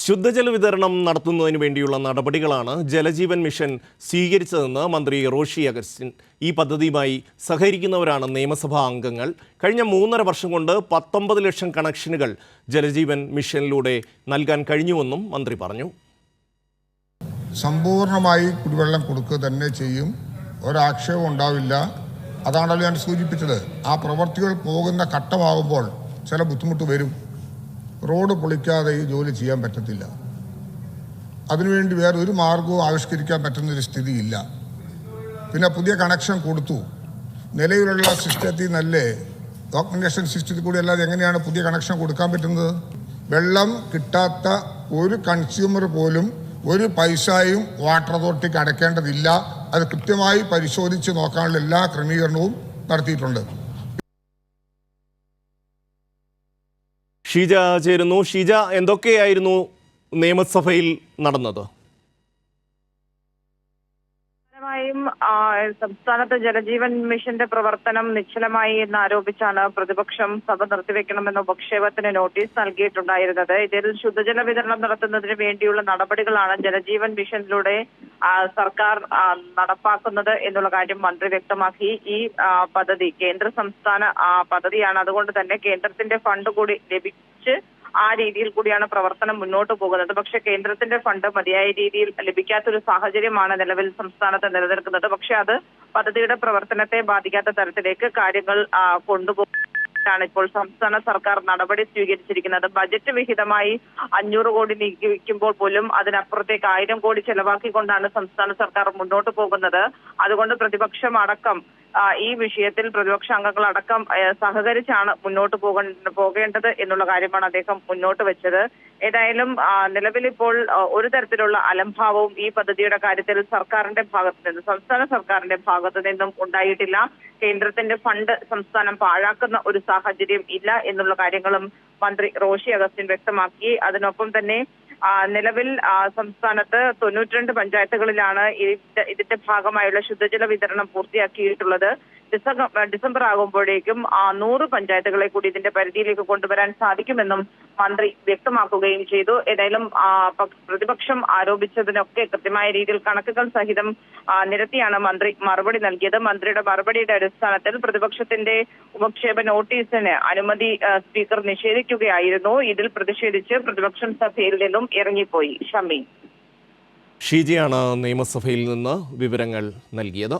ശുദ്ധജല വിതരണം നടത്തുന്നതിന് വേണ്ടിയുള്ള നടപടികളാണ് ജലജീവൻ മിഷൻ സ്വീകരിച്ചതെന്ന് മന്ത്രി റോഷി അഗസ്റ്റിൻ. ഈ പദ്ധതിയുമായി സഹകരിക്കുന്നവരാണ് നിയമസഭാ അംഗങ്ങൾ. കഴിഞ്ഞ 3.5 വർഷം കൊണ്ട് 19 ലക്ഷം കണക്ഷനുകൾ ജലജീവൻ മിഷനിലൂടെ നൽകാൻ കഴിഞ്ഞുവെന്നും മന്ത്രി പറഞ്ഞു. സമ്പൂർണ്ണമായി കുടിവെള്ളം കൊടുക്കുക തന്നെ ചെയ്യും, ഒരാക്ഷേപം ഉണ്ടാവില്ല. അതാണല്ലോ ഞാൻ സൂചിപ്പിച്ചത്. ആ പ്രവർത്തികൾ പോകുന്ന ഘട്ടമാകുമ്പോൾ ചില ബുദ്ധിമുട്ട് വരും. റോഡ് പൊളിക്കാതെ ഈ ജോലി ചെയ്യാൻ പറ്റത്തില്ല. അതിനുവേണ്ടി വേറെ ഒരു മാർഗവും ആവിഷ്കരിക്കാൻ പറ്റുന്നൊരു സ്ഥിതിയില്ല. പിന്നെ പുതിയ കണക്ഷൻ കൊടുത്തു. നിലവിലുള്ള സിസ്റ്റത്തിൽ നല്ലേ ഡോക്യുമെന്റേഷൻ സിസ്റ്റത്തിൽ കൂടി അല്ലാതെ എങ്ങനെയാണ് പുതിയ കണക്ഷൻ കൊടുക്കാൻ പറ്റുന്നത്? വെള്ളം കിട്ടാത്ത ഒരു കൺസ്യൂമർ പോലും ഒരു പൈസയും വാട്ടർ അതോറിറ്റിക്ക് അടയ്ക്കേണ്ടതില്ല. അത് കൃത്യമായി പരിശോധിച്ച് നോക്കാനുള്ള എല്ലാ ക്രമീകരണവും നടത്തിയിട്ടുണ്ട്. ഷീജ ചേരുന്നു. ഷീജ, എന്തൊക്കെയായിരുന്നു നിയമസഭയിൽ നടന്നത്? സംസ്ഥാനത്ത് ജലജീവൻ മിഷന്റെ പ്രവർത്തനം നിശ്ചലമായി എന്നാരോപിച്ചാണ് പ്രതിപക്ഷം സഭ നിർത്തിവെക്കണമെന്ന ഉപക്ഷേപത്തിന് നോട്ടീസ് നൽകിയിട്ടുണ്ടായിരുന്നത്. ഇതിൽ ശുദ്ധജല വിതരണം നടത്തുന്നതിന് വേണ്ടിയുള്ള നടപടികളാണ് ജലജീവൻ മിഷനിലൂടെ സർക്കാർ നടപ്പാക്കുന്നത് എന്നുള്ള കാര്യം മന്ത്രി വ്യക്തമാക്കി. ഈ പദ്ധതി കേന്ദ്ര സംസ്ഥാന പദ്ധതിയാണ്. അതുകൊണ്ട് തന്നെ കേന്ദ്രത്തിന്റെ ഫണ്ട് കൂടി ലഭിച്ച് ആ രീതിയിൽ കൂടിയാണ് പ്രവർത്തനം മുന്നോട്ട് പോകുന്നത്. പക്ഷേ കേന്ദ്രത്തിന്റെ ഫണ്ട് മതിയായ രീതിയിൽ ലഭിക്കാത്തൊരു സാഹചര്യമാണ് നിലവിൽ സംസ്ഥാനത്ത് നിലനിൽക്കുന്നത്. പക്ഷെ അത് പദ്ധതിയുടെ പ്രവർത്തനത്തെ ബാധിക്കാത്ത തരത്തിലേക്ക് കാര്യങ്ങൾ കൊണ്ടുപോകാനാണ് ഇപ്പോൾ സംസ്ഥാന സർക്കാർ നടപടി സ്വീകരിച്ചിരിക്കുന്നത്. ബജറ്റ് വിഹിതമായി 500 കോടി നീക്കിവെക്കുമ്പോൾ പോലും അതിനപ്പുറത്തേക്ക് 1000 കോടി ചെലവാക്കിക്കൊണ്ടാണ് സംസ്ഥാന സർക്കാർ മുന്നോട്ട് പോകുന്നത്. അതുകൊണ്ട് പ്രതിപക്ഷം അടക്കം ഈ വിഷയത്തിൽ പ്രതിപക്ഷ അംഗങ്ങളടക്കം സഹകരിച്ചാണ് മുന്നോട്ട് പോകേണ്ടത് എന്നുള്ള കാര്യമാണ് അദ്ദേഹം മുന്നോട്ട് വെച്ചത്. ഏതായാലും നിലവിലിപ്പോൾ ഒരു തരത്തിലുള്ള അലംഭാവവും ഈ പദ്ധതിയുടെ കാര്യത്തിൽ സർക്കാരിന്റെ ഭാഗത്തു നിന്ന്, സംസ്ഥാന സർക്കാരിന്റെ ഭാഗത്തു നിന്നും ഉണ്ടായിട്ടില്ല. കേന്ദ്രത്തിന്റെ ഫണ്ട് സംസ്ഥാനം പാഴാക്കുന്ന ഒരു സാഹചര്യം ഇല്ല എന്നുള്ള കാര്യങ്ങളും മന്ത്രി റോഷി അഗസ്റ്റിൻ വ്യക്തമാക്കി. അതിനൊപ്പം തന്നെ നിലവിൽ സംസ്ഥാനത്ത് 92 പഞ്ചായത്തുകളിലാണ് ഇതിന്റെ ഭാഗമായുള്ള ശുദ്ധജല വിതരണം പൂർത്തിയാക്കിയിട്ടുള്ളത്. ഡിസംബർ ആകുമ്പോഴേക്കും 100 പഞ്ചായത്തുകളെ കൂടി ഇതിന്റെ പരിധിയിലേക്ക് കൊണ്ടുവരാൻ സാധിക്കുമെന്നും മന്ത്രി വ്യക്തമാക്കുകയും ചെയ്തു. ഏതായാലും പ്രതിപക്ഷം ആരോപിച്ചതിനൊക്കെ കൃത്യമായ രീതിയിൽ കണക്കുകൾ സഹിതം നിരത്തിയാണ് മന്ത്രി മറുപടി നൽകിയത്. മന്ത്രിയുടെ മറുപടിയുടെ അടിസ്ഥാനത്തിൽ പ്രതിപക്ഷത്തിന്റെ ഉപക്ഷേപ നോട്ടീസിന് അനുമതി സ്പീക്കർ നിഷേധിക്കുകയായിരുന്നു. ഇതിൽ പ്രതിഷേധിച്ച് പ്രതിപക്ഷം സഭയിൽ നിന്നും ഇറങ്ങിപ്പോയി. ഷമി. ഷീജയാണ് നിയമസഭയിൽ നിന്ന് വിവരങ്ങൾ നൽകിയത്.